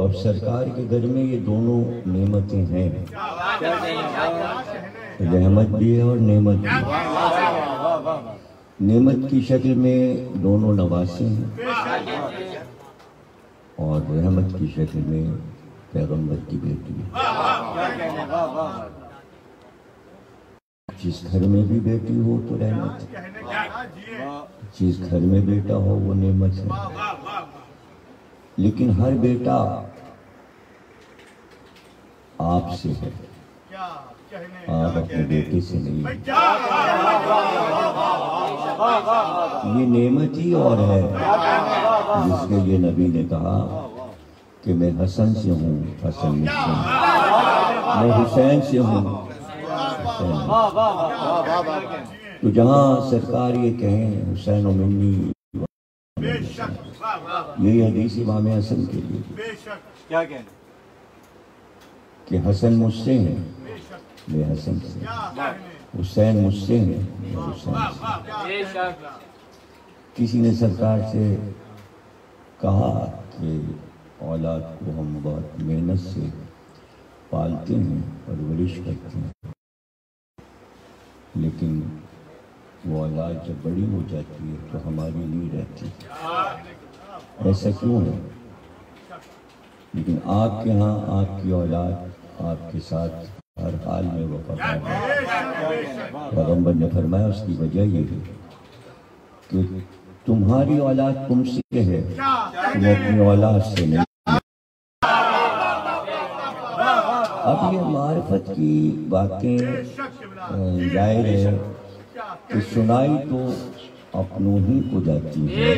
تو اب سرکار کے گھر میں یہ دونوں نعمتیں ہیں، رحمت بھی ہے اور نعمت بھی ہے۔ نعمت کی شکل میں دونوں نواسے ہیں اور رحمت کی شکل میں پیغمبر کی بیٹی ہے۔ جس گھر میں بھی بیٹی ہو تو رحمت ہے، جس گھر میں بیٹا ہو وہ نعمت ہے، لیکن ہر بیٹا آپ سے ہے، آپ اپنے بیٹے سے نہیں۔ یہ نعمت ہی اور ہے جس کے یہ نبی نے کہا کہ میں حسن سے ہوں، حسن مجھ سے ہوں، میں حسین سے ہوں، حسین۔ تو جہاں سرکار یہ کہیں حسین و منی، یہی حدیث امام حسن کے لیے کیا کہنا کہ حسن مجھ سے ہیں، میں حسن سے، حسین مجھ سے ہیں، میں حسین سے۔ کسی نے سرکار سے کہا کہ اولاد کو ہم بہت محنت سے پالتے ہیں، پرورش کرتے ہیں، لیکن وہ اولاد جب بڑی ہو جاتی ہے تو ہماری نہیں رہتی، ایسا کیوں ہے؟ لیکن آپ کے ہاں آپ کی اولاد آپ کے ساتھ ہر حال میں وفادار ہے۔ پیغمبر نے فرمایا اس کی وجہ یہ ہے کہ تمہاری اولاد تم سے ہے، تم اپنی اولاد سے نہیں۔ اب یہ معرفت کی باتیں ظاہر ہے کہ سنائی تو اپنوں ہی کو جاتی ہے،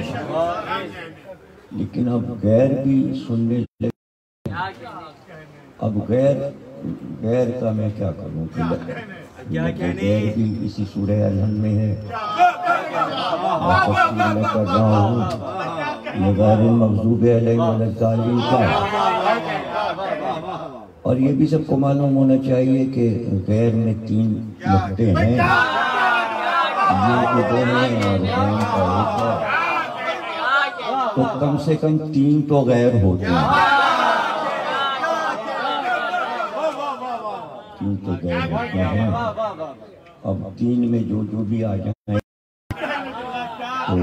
لیکن اب غیر بھی سننے لگے۔ اب غیر کا میں کیا کروں کہ غیر بھی اسی سورہ الحمد میں ہے، میں تفسیر میں کر رہا ہوں یہ غیر المغضوب علیہم ولا الضالین کا۔ اور یہ بھی سب کو معلوم ہونا چاہیے کہ غیر میں 3 نقطے ہیں، یہ کہ 2 ہیں اور غیر کا 1 ہے، تو کم سے کم 3 تو غیر ہوتے ہیں، 3 تو غیر ہوتے ہیں۔ اب 3 میں جو بھی آ جائیں تو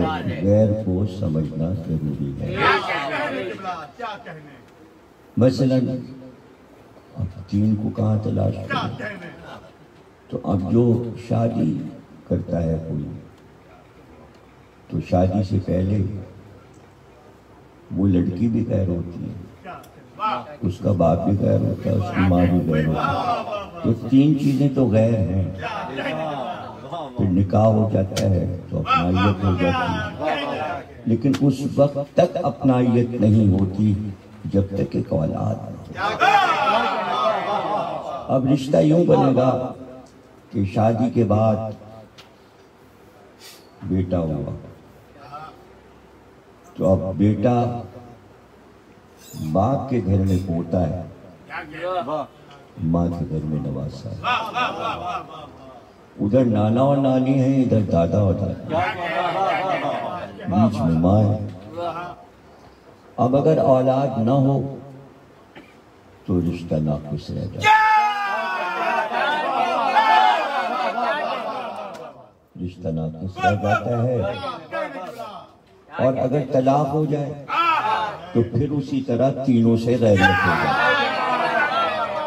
غیر کو سمجھنا ضروری ہے۔ مثلاً اب 3 کو کہاں تلاش کریں؟ تو اب جو شادی کرتا ہے کوئی تو شادی سے پہلے وہ لڑکی بھی غیر ہوتی ہے، اس کا باپ بھی غیر ہوتا ہے، اس کی ماں بھی غیر ہوتی ہے، تو 3 چیزیں تو غیر ہیں۔ پھر نکاح ہو جاتا ہے تو اپنائیت ہو جاتی ہے، لیکن اس وقت تک اپنائیت نہیں ہوتی جب تک ایک اولاد نہ ہو۔ اب رشتہ یوں بنے گا کہ شادی کے بعد بیٹا ہوا تو اب بیٹا باپ کے گھر میں پوتا ہے، ماں کے گھر میں نواسا ہے، ادھر نانا اور نانی ہیں، ادھر دادا اور دادی، بیچ میں ماں ہے۔ اب اگر اولاد نہ ہو تو رشتہ ناقص رہ جاتا ہے، رشتہ ناقص رہ جاتا ہے۔ اور اگر طلاق ہو جائے تو پھر اسی طرح تینوں سے غیرت ہو جائے،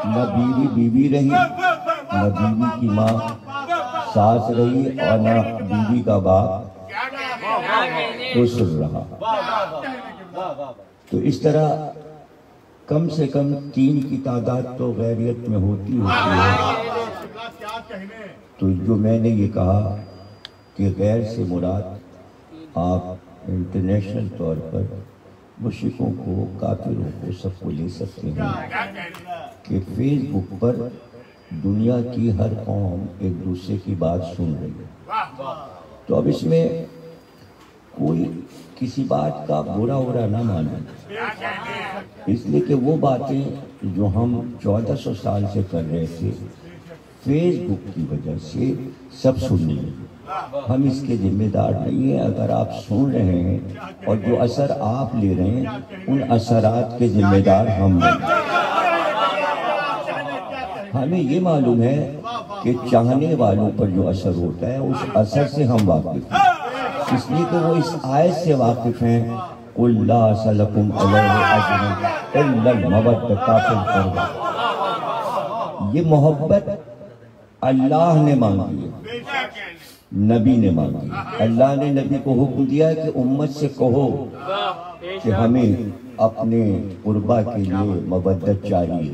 نہ بیوی بیوی رہی، نہ بیوی کی ماں ساس رہی، اور نہ بیوی کا باپ سسر رہا۔ تو اس طرح کم سے کم 3 کی تعداد تو غیریت میں ہوتی ہے۔ تو جو میں نے یہ کہا کہ غیر سے مراد آپ انٹرنیشنل طور پر مشرکوں کو، کافروں کو، سب کو لے سکتے ہیں کہ فیس بک پر دنیا کی ہر قوم ایک دوسرے کی بات سن رہی ہے، تو اب اس میں کوئی کسی بات کا برا نہ مانے، اس لیے کہ وہ باتیں جو ہم 1400 سال سے کر رہے تھے فیس بک کی وجہ سے سب سننے لگے۔ ہم اس کے ذمہ دار نہیں ہیں. اگر آپ سن رہے ہیں اور جو اثر آپ لے رہے ہیں ان اثرات کے ذمہ دار ہم ہیں. ہمیں یہ معلوم ہے کہ چاہنے والوں پر جو اثر ہوتا ہے اس اثر سے ہم واقف ہیں، اس لیے کہ وہ اس آیت سے واقف ہیں. قُلْ لَا أَسْأَلُكُمْ عَلَيْهِ أَجْرًا إِلَّا الْمَوَدَّةَ فِي الْقُرْبَى. یہ محبت اللہ نے مانگی ہے، نبی نے مانگی. اللہ نے نبی کو حکم دیا کہ امت سے کہو کہ ہمیں اپنے قربہ کے لیے مودت چاہیے.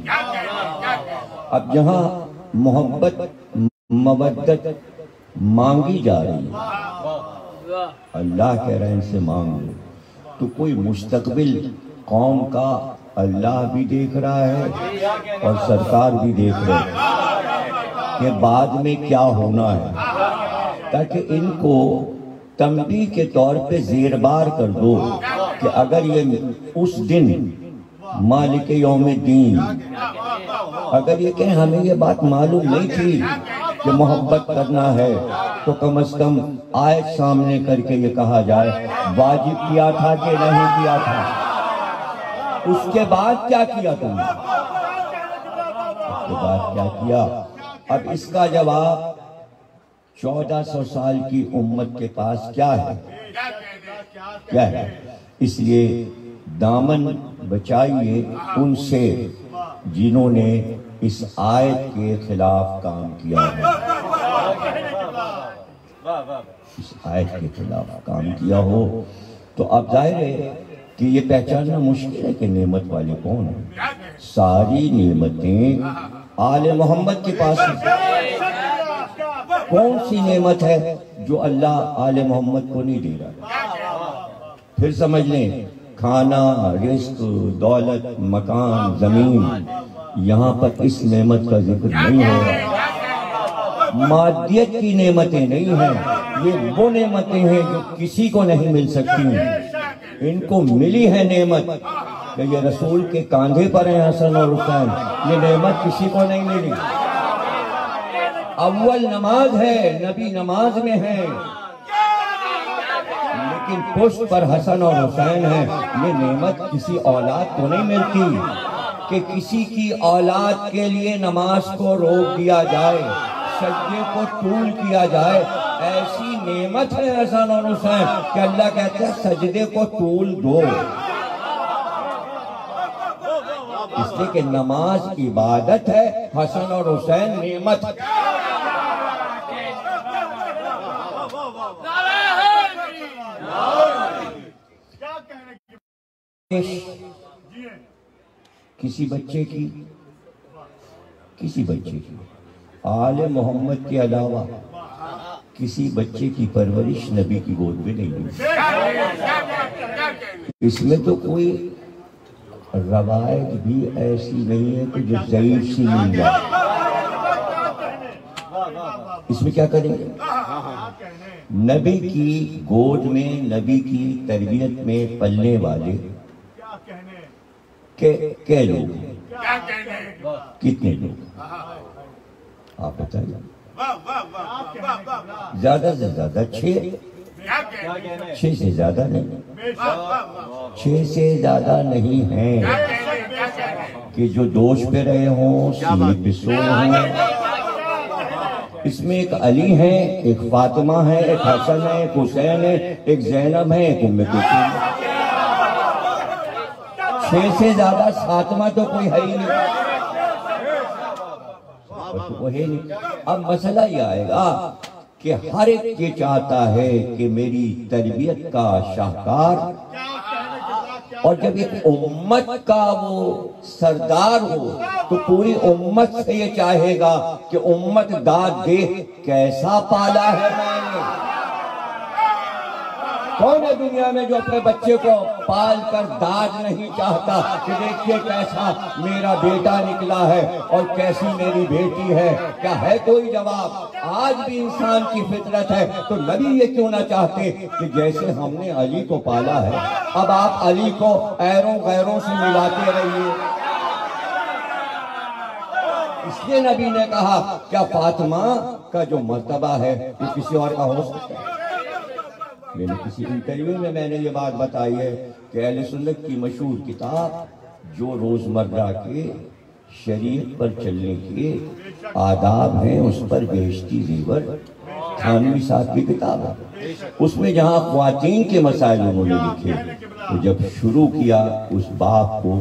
اب جہاں محبت مودت مانگی جا رہی ہے، اللہ کہہ رہے ہیں ان سے مانگ لو، تو کوئی مستقبل قوم کا اللہ بھی دیکھ رہا ہے اور سرکار بھی دیکھ رہے ہیں کہ بعد میں کیا ہونا ہے، تاکہ ان کو تنبیہ کے طور پہ زیربار کر دو کہ اگر یہ اس دن مالک یوم الدین اگر یہ کہیں ہمیں یہ بات معلوم نہیں تھی کہ محبت کرنا ہے، تو کم از کم آیت سامنے کر کے یہ کہا جائے واجب کیا تھا کہ نہیں کیا تھا. اس کے بعد کیا کیا تم نے؟ اس کے بعد کیا کیا؟ اب اس کا جواب 1400 سال کی امت کے پاس کیا ہے؟ کیا ہے؟ اس لیے دامن بچائیے ان سے جنہوں نے اس آیت کے خلاف کام کیا ہے. اس آیت کے خلاف کام کیا ہو تو اب ظاہر ہے کہ یہ پہچاننا مشکل ہے کہ نعمت والے کون ہیں. ساری نعمتیں آل محمد کے پاس ہیں. کون سی نعمت ہے جو اللہ آل محمد کو نہیں دے رہا؟ پھر سمجھ لیں، کھانا، رزق، دولت، مکان، زمین، یہاں پر اس نعمت کا ذکر نہیں ہو رہا. مادیت کی نعمتیں نہیں ہیں، یہ وہ نعمتیں ہیں جو کسی کو نہیں مل سکتی. ان کو ملی ہے نعمت کہ یہ رسول کے کاندھے پر ہیں حسن اور حسین. یہ نعمت کسی کو نہیں ملی. اول نماز ہے، نبی نماز میں ہیں، لیکن پشت پر حسن اور حسین ہیں. یہ نعمت کسی اولاد کو نہیں ملتی کہ کسی کی اولاد کے لیے نماز کو روک دیا جائے، سجدے کو طول کیا جائے. ایسی نعمت ہے حسن اور حسین کہ اللہ کہتے ہیں سجدے کو طول دو. اس لیے کہ نماز عبادت ہے، حسن اور حسین نعمت. کسی بچے کی آل محمد کے علاوہ کسی بچے کی پرورش نبی کی گود میں نہیں ہوئی. اس میں تو کوئی روایت بھی ایسی نہیں ہے کہ جو ضعیف سی مل جائے. اس میں کیا کریں گے؟ نبی کی گود میں، نبی کی تربیت میں پلنے والے کئے لوگ ہیں؟ کتنے لوگ؟ آپ بتائیے. زیادہ سے زیادہ 6 سے زیادہ نہیں. 6 سے زیادہ نہیں ہیں کہ جو دوش پہ رہے ہوں، سینے پہ سوئے ہوں. اس میں ایک علی ہے، ایک فاطمہ ہے، ایک حسن ہے، ایک حسین ہے، ایک زینب ہے، ایک ام کلثوم ہے. 6 سے زیادہ فاطمہ تو کوئی ہے ہی نہیں. اب مسئلہ یہ آئے گا کہ ہر ایک یہ چاہتا ہے کہ میری تربیت کا شاہکار، اور جب ایک امت کا وہ سردار ہو تو پوری امت سے یہ چاہے گا کہ امت داد دے کیسا پالا ہے میں نے. کون ہے دنیا میں جو اپنے بچے کو پال کر داد نہیں چاہتا کہ دیکھیے کیسا میرا بیٹا نکلا ہے اور کیسی میری بیٹی ہے؟ کیا ہے کوئی جواب؟ آج بھی انسان کی فطرت ہے. تو نبی یہ کیوں نہ چاہتے کہ جیسے ہم نے علی کو پالا ہے، اب آپ علی کو ایروں غیروں سے ملاتے رہیے. اس لیے نبی نے کہا کیا فاطمہ کا جو مرتبہ ہے وہ کسی اور کا ہو سکتا ہے؟ میں نے کسی انٹرویو میں نے یہ بات بتائی ہے کہ اہل سنت کی مشہور کتاب جو روزمرہ کے شریعت پر چلنے کے آداب ہیں اس پر بیشتی زیور تھانوی صاحب کی کتاب ہے. اس میں جہاں خواتین کے مسائل انہوں نے لکھے تو جب شروع کیا اس باب کو،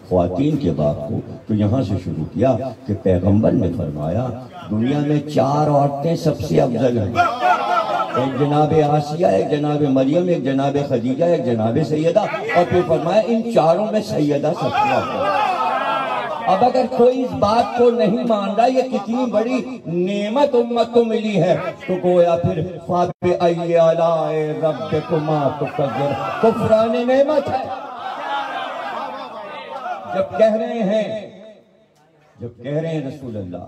خواتین کے باب کو، تو یہاں سے شروع کیا کہ پیغمبر نے فرمایا دنیا میں 4 عورتیں سب سے افضل ہیں، ایک جناب آسیہ، ایک جناب مریم، ایک جناب خدیجہ، ایک جناب سیدہ، اور پھر فرمایا ان چاروں میں سیدہ سب سے افضل ہے. اب اگر کوئی اس بات کو نہیں مان رہا یہ کتنی بڑی نعمت امت کو ملی ہے تو گویا پھر فَبِأَيِّ آلَاءِ رَبِّكُمَا تُكَذِّبَانِ کفران نعمت ہے. جب کہہ رہے ہیں رسول اللہ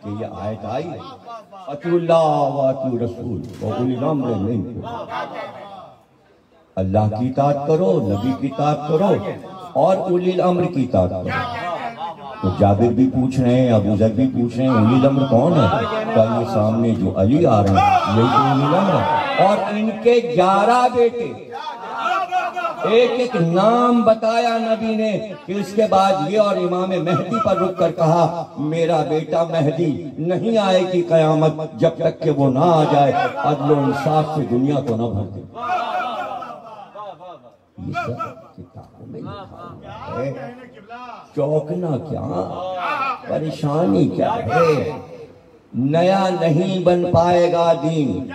کہ یہ آیت آئی اطیعوا اللہ واطیعوا الرسول وَأُولِي الْأَمْرِ مِنْكُمْ، اللہ کی اطاعت کرو، نبی کی اطاعت کرو اور اولی الامر کی اطاعت کرو. تو جابر بھی پوچھ رہے ہیں، ابو ذر بھی پوچھ رہے ہیں اولی الامر کون ہے؟ کہ یہ سامنے جو علی آ رہے ہیں یہی تو اولی الامر ہے. اور ان کے 11 بیٹے، ایک ایک نام بتایا نبی نے کہ اس کے بعد یہ، اور امام مہدی پر رک کر کہا میرا بیٹا مہدی نہیں آئے گی قیامت جب تک کہ وہ نہ آ جائے عدل و انصاف سے دنیا کو نہ بھر دے. یہ سب کتابوں میں لکھا ہوا ہے. چوکنا کیا، پریشانی کیا ہے؟ نیا نہیں بن پائے گا دین.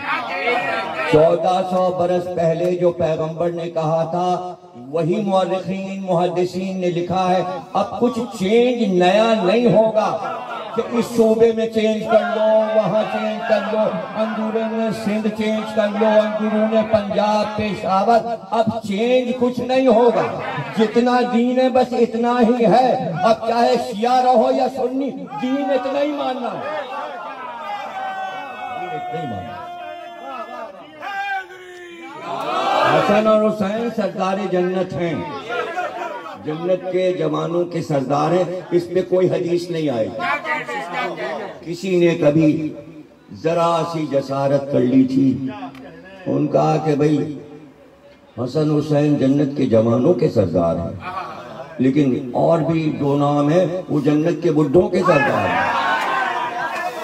1400 برس پہلے جو پیغمبر نے کہا تھا وہی مورخین محدثین نے لکھا ہے. اب کچھ چینج نیا نہیں ہوگا کہ اس صوبے میں چینج کر لو، وہاں چینج کر لو، اندرون سندھ چینج کر لو، اندرون پنجاب پشاور. اب چینج کچھ نہیں ہوگا. جتنا دین ہے بس اتنا ہی ہے. اب چاہے شیعہ رہو یا سنی، دین اتنا ہی ماننا ہے. حسن اور حسین سردار جنت ہیں، جنت کے جوانوں کے سردار ہیں. اس پہ کوئی حدیث نہیں آئے گی. کسی نے کبھی ذرا سی جسارت کر لی تھی، ان کہا کہ بھئی حسن حسین جنت کے جوانوں کے سردار ہیں لیکن اور بھی 2 نام ہیں وہ جنت کے بڈھوں کے سردار ہیں.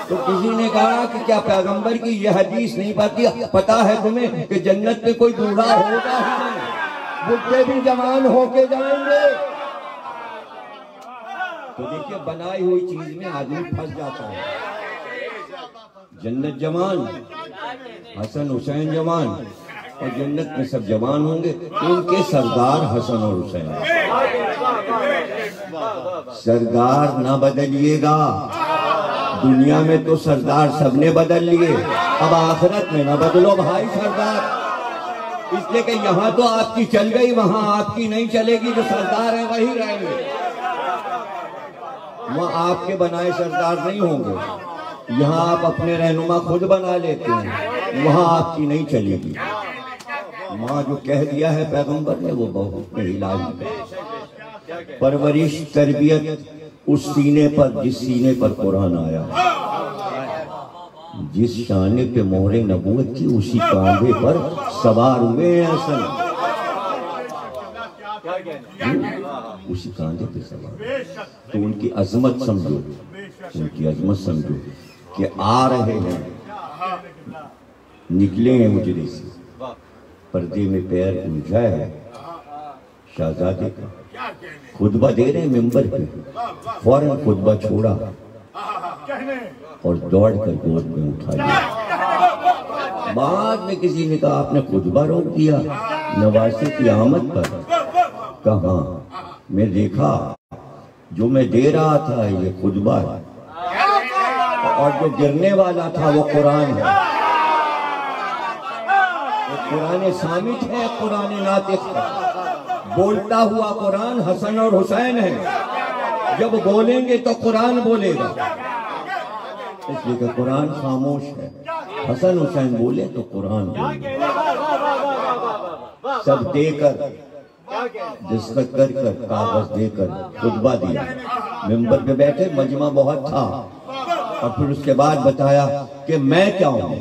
تو کسی نے کہا کہ کیا پیغمبر کی یہ حدیث نہیں پتا ہے تمہیں کہ جنت میں کوئی بوڑھا ہوگا ہی نہیں، بڈھے بھی جوان ہو کے جائیں گے. تو دیکھیے بنائی ہوئی چیز میں آدمی پھنس جاتا ہے. جنت جوان، حسن حسین جوان، اور جنت میں سب جوان ہوں گے. ان کے سردار حسن اور حسین. سردار نہ بدلیے گا. دنیا میں تو سردار سب نے بدل لیے، اب آخرت میں نہ بدلو بھائی سردار. اس لیے کہ یہاں تو آپ کی چل گئی، وہاں آپ کی نہیں چلے گی. جو سردار ہیں وہی رہیں گے، وہاں آپ کے بنائے سردار نہیں ہوں گے. یہاں آپ اپنے رہنما خود بنا لیتے ہیں، وہاں آپ کی نہیں چلے گی. وہاں جو کہہ دیا ہے پیغمبر نے وہ بہت علاج ہے. پرورش تربیت اس سینے پر جس سینے پر قرآن آیا، جس شانے پہ مہر نبوت کی اسی کاندھے پر سوار ہوئے ہیں اصل. اسی کاندھے پہ سوار. تو ان کی عظمت سمجھو، ان کی عظمت سمجھو کہ آ رہے ہیں، نکلے ہیں مجرے سے. پردے میں پیر الجھا ہے شہزادے کا. خطبہ دے رہے ہیں ممبر پہ، فوراً خطبہ چھوڑا اور دوڑ کر گود میں اٹھا لیا. بعد میں کسی نے کہا آپ نے خطبہ روک دیا نواسے کی آمد پر. کہاں میں دیکھا جو میں دے رہا تھا یہ خطبہ ہے اور جو گرنے والا تھا وہ قرآن ہے. قرآن صامت ہے، قرآن ناطق ہے. بولتا ہوا قرآن حسن اور حسین ہے. جب بولیں گے تو قرآن بولے گا، اس لیے کہ قرآن خاموش ہے. حسن حسین بولے تو قرآن بولے گا. سب دے کر، دستخط کر کر، کاغذ دے کر خطبہ دیا. ممبر پہ بیٹھے، مجمع بہت تھا. اور پھر اس کے بعد بتایا کہ میں کیا ہوں.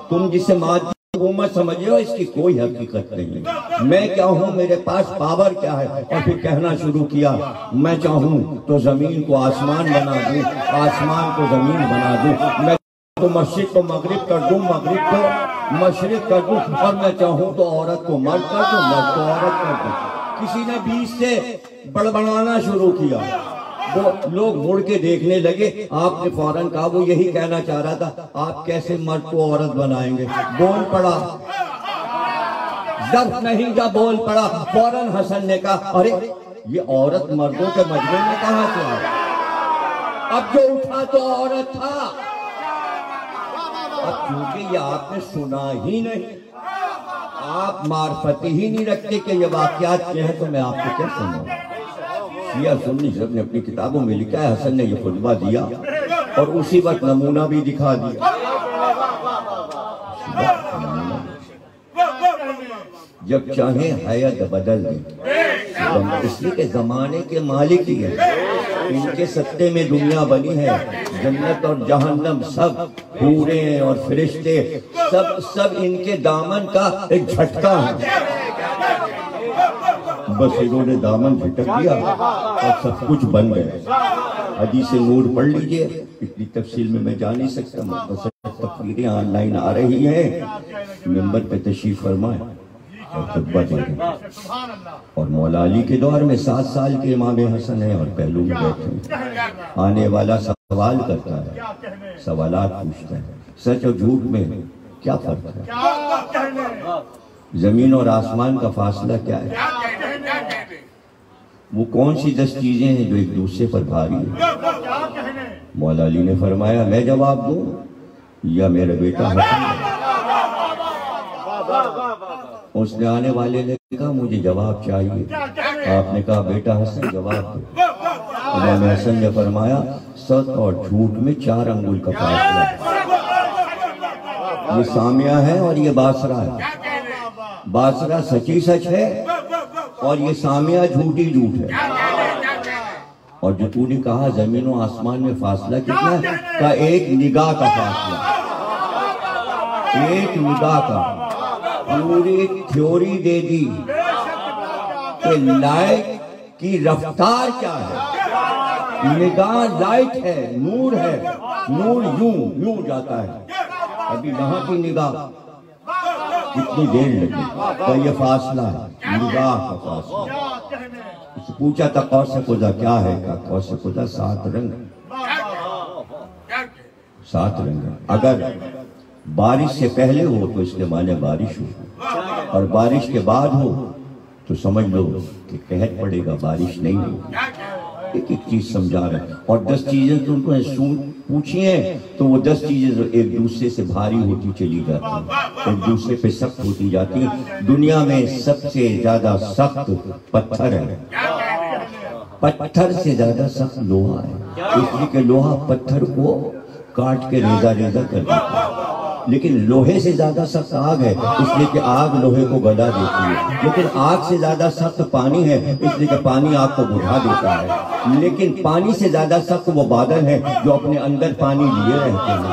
تم جسے مادی حکومت سمجھے ہو اس کی کوئی حقیقت نہیں. میں کیا ہوں, میرے پاس پاور کیا ہے. اور پھر کہنا شروع کیا میں چاہوں تو زمین کو آسمان بنا دوں, آسمان کو زمین بنا دوں. میں تو مشرق کو مغرب کر دوں, مغرب کو مشرق کر دوں. اور میں چاہوں تو عورت کو مرد کر دوں, مرد کو عورت کر دوں. کسی نے بیچ سے بڑبڑانا شروع کیا. وہ لوگ مڑ کے دیکھنے لگے. آپ نے فوراً کہا وہ یہی کہنا چاہ رہا تھا, آپ کیسے مرد کو عورت بنائیں گے. بول پڑا, ظرف نہیں جب بول پڑا. فوراً حسن نے کہا ارے یہ عورت مردوں کے مجمع میں کہاں سے آئی. اب جو اٹھا تو عورت تھا. اب کیونکہ یہ آپ نے سنا ہی نہیں, آپ معرفت ہی نہیں رکھتے کہ یہ واقعات کیا ہے, تو میں آپ کو کیا سناؤں. شیعہ سنی سب نے اپنی کتابوں میں لکھا ہے حسن نے یہ خطبہ دیا اور اسی وقت نمونہ بھی دکھا دیا. جب چاہیں حیات بدل دیں, اس لیے کہ زمانے کے مالک ہی ہیں. ان کے سطح میں دنیا بنی ہے. جنت اور جہنم سب حوریں اور فرشتے سب ان کے دامن کا ایک جھٹکا ہے. بس انہوں نے دامن جھٹک دیا اور سب کچھ بن گئے. حدیث نور پڑھ لیجئے, اتنی تفصیل میں جا نہیں سکتا. بس تفسیریں آن لائن آ رہی ہیں, ممبر پہ تشریف فرمائیں اور خطبہ دے دیں. اور مولا علی کے دور میں 7 سال کے امام حسن ہیں اور پہلو میں بیٹھے ہیں. آنے والا سوال کرتا ہے, سوالات پوچھتا ہے. سچ اور جھوٹ میں کیا فرق ہے؟ زمین اور آسمان کا فاصلہ کیا ہے؟ وہ کون سی 10 چیزیں ہیں جو ایک دوسرے پر بھاری ہیں؟ مولا علی نے فرمایا میں جواب دوں یا میرا بیٹا حسن. اس نے آنے والے نے کہا مجھے جواب چاہیے. آپ نے کہا بیٹا حسن جواب دو. امام حسن نے فرمایا سچ اور جھوٹ میں 4 انگل کا فاصلہ ہے. یہ سامیہ ہے اور یہ باسرہ ہے. باسرہ سچی سچ ہے اور یہ سامیہ جھوٹی جھوٹ ہے. اور جو تو نے کہا زمین و آسمان میں فاصلہ کتنا ہے, کہا 1 نگاہ کا فاصلہ, 1 نگاہ کا. پوری تھیوری دے دی کہ لائٹ کی رفتار کیا ہے. نگاہ لائٹ ہے, نور ہے, نور یوں جاتا ہے. ابھی یہاں کی نگاہ کتنی دیر لگی, تو یہ فاصلہ ہے, نگاہ کا فاصلہ. اس سے پوچھا تھا قوس قزح کیا ہے, کہا قوس قزح 7 رنگ. 7 رنگ. اگر بارش سے پہلے ہو تو اس کے معنی بارش ہو, اور بارش کے بعد ہو تو سمجھ لو کہ قحط پڑے گا, بارش نہیں ہوگی. ایک چیز سمجھا رہا ہے. اور 10 چیزیں تو ان کو پوچھی ہیں تو وہ 10 چیزیں ایک دوسرے سے بھاری ہوتی چلی جاتی ہیں, ایک دوسرے پہ سخت ہوتی جاتی ہیں. دنیا میں سب سے زیادہ سخت پتھر ہے, پتھر سے زیادہ سخت لوہا ہے. اس لیے کہ لوہا پتھر کو کاٹ کے ریزہ کر دیتا ہے. لیکن لوہے سے زیادہ سخت آگ ہے, اس لیے کہ آگ لوہے کو گلا دیتی ہے. لیکن آگ سے زیادہ سخت پانی ہے, اس لیے کہ پانی آگ کو بجھا دیتا ہے. لیکن پانی سے زیادہ سخت وہ بادل ہے جو اپنے اندر پانی لیے رہتے ہیں.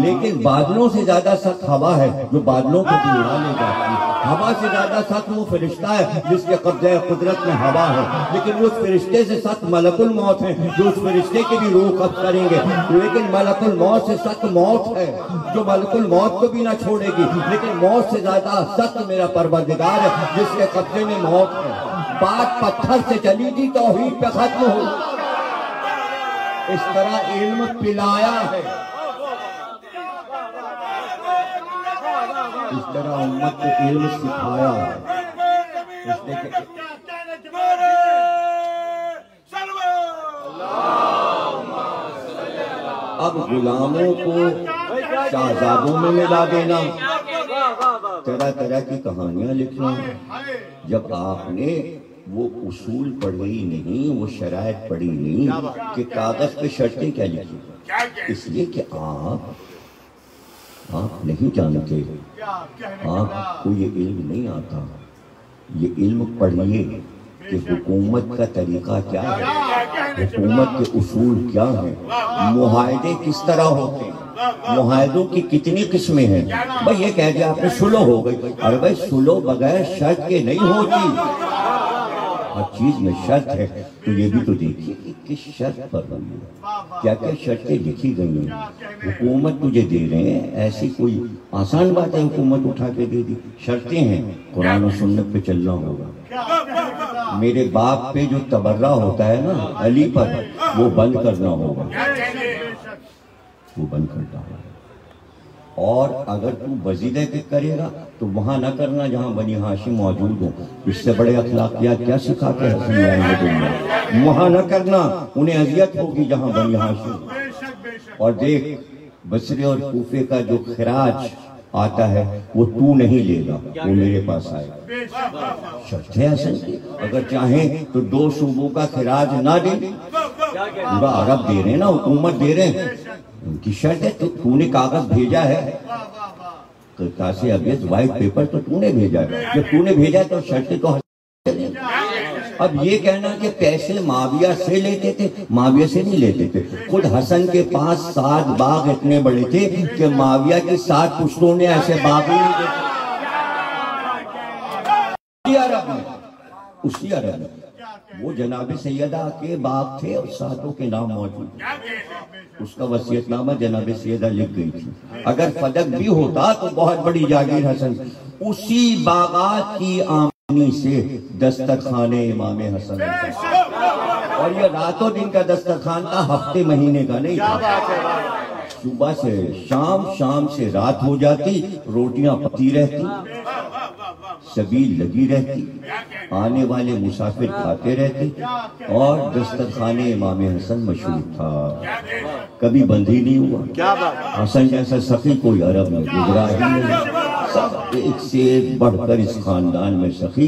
لیکن بادلوں سے زیادہ سخت ہوا ہے جو بادلوں کو بھی اڑا لے جاتی ہے. ہوا سے زیادہ سخت وہ فرشتہ ہے جس کے قبضہ قدرت میں ہوا ہے. لیکن اس فرشتے سے سخت ملک الموت ہے جو اس فرشتے کی بھی روح قبض کریں گے. لیکن ملک الموت سے سخت موت ہے جو ملک الموت کو بھی نہ چھوڑے گی. لیکن موت سے زیادہ سخت میرا پروردگار ہے جس کے قبضے میں موت ہے. بات پتھر سے چلی تھی توحید پہ ختم ہو. اس طرح علم پلایا ہے, اس طرح امت کو علم سکھایا ہے. اس نے کہ اب غلاموں کو شہزادوں میں ملا دینا, طرح طرح کی کہانیاں لکھنا. جب آپ نے وہ اصول پڑھی نہیں, وہ شرائط پڑھی نہیں کہ کاغذ پہ شرطیں کیا لکھی, اس لیے کہ آپ نہیں جانتے, آپ کو یہ علم نہیں آتا. یہ علم پڑھیے, کہ حکومت کا طریقہ کیا ہے، حکومت کے اصول کیا ہیں، معاہدے کس طرح ہوتے ہیں، معاہدوں کی کتنی قسمیں ہیں۔ بھئی یہ کہہ دیا آپ نے سلو ہو گئی، ارے بھائی سلو بغیر شرط کے نہیں ہوتی، ہر چیز میں شرط ہے۔ تو یہ بھی تو دیکھیے کہ کس شرط پر ہوئی ہے، کیا کیا شرطیں لکھی گئی ہیں۔ حکومت تجھے دے رہے ہیں، ایسی کوئی آسان بات ہے حکومت اٹھا کے دے دی، شرطیں ہیں، قرآن و سنت پہ چلنا ہوگا، میرے باپ پہ جو تبرہ ہوتا ہے نا علی پر، وہ بند کرنا ہوگا، وہ بند کرنا ہوگا۔ اور اگر تو وزیدہ کے کرے گا تو وہاں نہ کرنا جہاں بنی ہاشم موجود ہوں، اس سے بڑے اخلاقیات کیا سکھا کے حسن آئیں گے دنیا، وہاں نہ کرنا، انہیں اذیت ہوگی جہاں بنی ہاشم۔ اور دیکھ بصرے اور کوفے کا جو خراج آتا ہے وہ تو نہیں لے گا، وہ میرے پاس آئے گا۔ شرط ہے حسن کی، اگر چاہیں تو 2 صوبوں کا خراج نہ دیں، پورا عرب دے رہے ہیں نا، حکومت دے رہے ہیں، ان کی شرط ہے، تو نے کاغذ بھیجا ہے، قرطاسِ ابیض وائٹ پیپر تو تو نے بھیجا ہے، جب تو نے بھیجا ہے تو شرطیں تو حسن۔ اب یہ کہنا کہ پیسے معاویہ سے لیتے تھے، معاویہ سے نہیں لیتے تھے، خود حسن کے پاس 7 باغ اتنے بڑے تھے کہ معاویہ کی 7 پشتوں نے ایسے باغ نہیں دیتے، اسی عرب میں وہ جناب سیدہ کے باغ تھے اور 7 کے نام موجود، اس کا وصیت نامہ جناب سیدہ لکھ گئی تھی۔ اگر فدق بھی ہوتا تو بہت بڑی جاگیر حسن، اسی باغات کی آمدنی سے دسترخوان امام حسن، اور یہ راتوں دن کا دسترخوان تھا، ہفتے مہینے کا نہیں تھا۔ صبح سے شام، شام سے رات ہو جاتی، روٹیاں پکتی رہتی، سبیل لگی رہتی، آنے والے مسافر کھاتے رہتے، اور دسترخوان امام حسن مشہور تھا، کبھی بند ہی نہیں ہوا۔ حسن جیسا سخی کوئی عرب میں گزرا ہی نہیں، سب ایک سے ایک بڑھ کر اس خاندان میں سخی،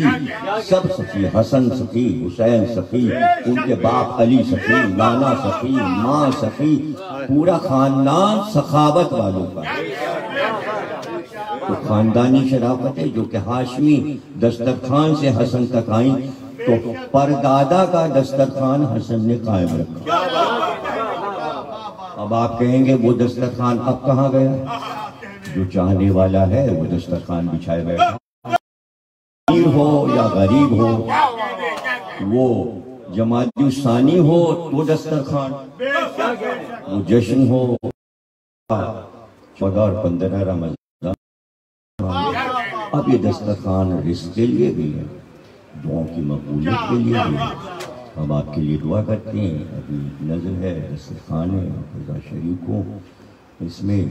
سب سخی، حسن سخی، حسین سخی، ان کے باپ علی سخی، نانا سخی، ماں سخی، پورا خاندان سخاوت والوں کا۔ تو خاندانی شرافت ہے جو کہ ہاشمی دسترخوان سے حسن تک آئیں، تو پردادا کا دسترخوان حسن نے قائم رکھا۔ اب آپ کہیں گے وہ دسترخوان اب کہاں گیا؟ جو چاہنے والا ہے وہ دسترخوان بچھائے بیٹھا، امیر ہو یا غریب ہو، وہ جمادی ثانی ہو تو دسترخوان، وہ جشن ہو 14 اور 15 رمضان، اب یہ دسترخوان رزق کے لیے بھی ہے، دعاؤں کی مقبولیت کے لیے بھی ہے۔ ہم آپ کے لیے دعا کرتے ہیں، ابھی نظر ہے دسترخوان ہے، حافظہ شریف کو، اس میں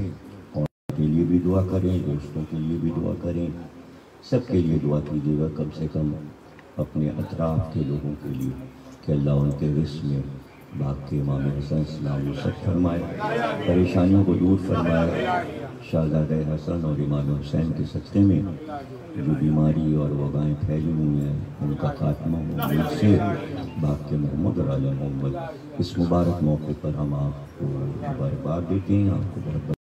کے لیے بھی دعا کریں، دوستوں کے لیے بھی دعا کریں، سب کے لیے دعا کیجیے گا، کم سے کم اپنے اطراف کے لوگوں کے لیے، کہ اللہ ان کے رزق میں باغ کے امام حسن سلام وسط فرمائے، پریشانیوں کو دور فرمائے، شہزادہ حسن اور امام حسین کے صدقے میں جو بیماری اور وبائیں پھیلی ہوئی ہیں ان کا خاتمہ ہو، ان سے باغ کے محمد اور آل محمد۔ اس مبارک موقع پر ہم آپ کو مبارکباد دیتے ہیں، آپ کو بہت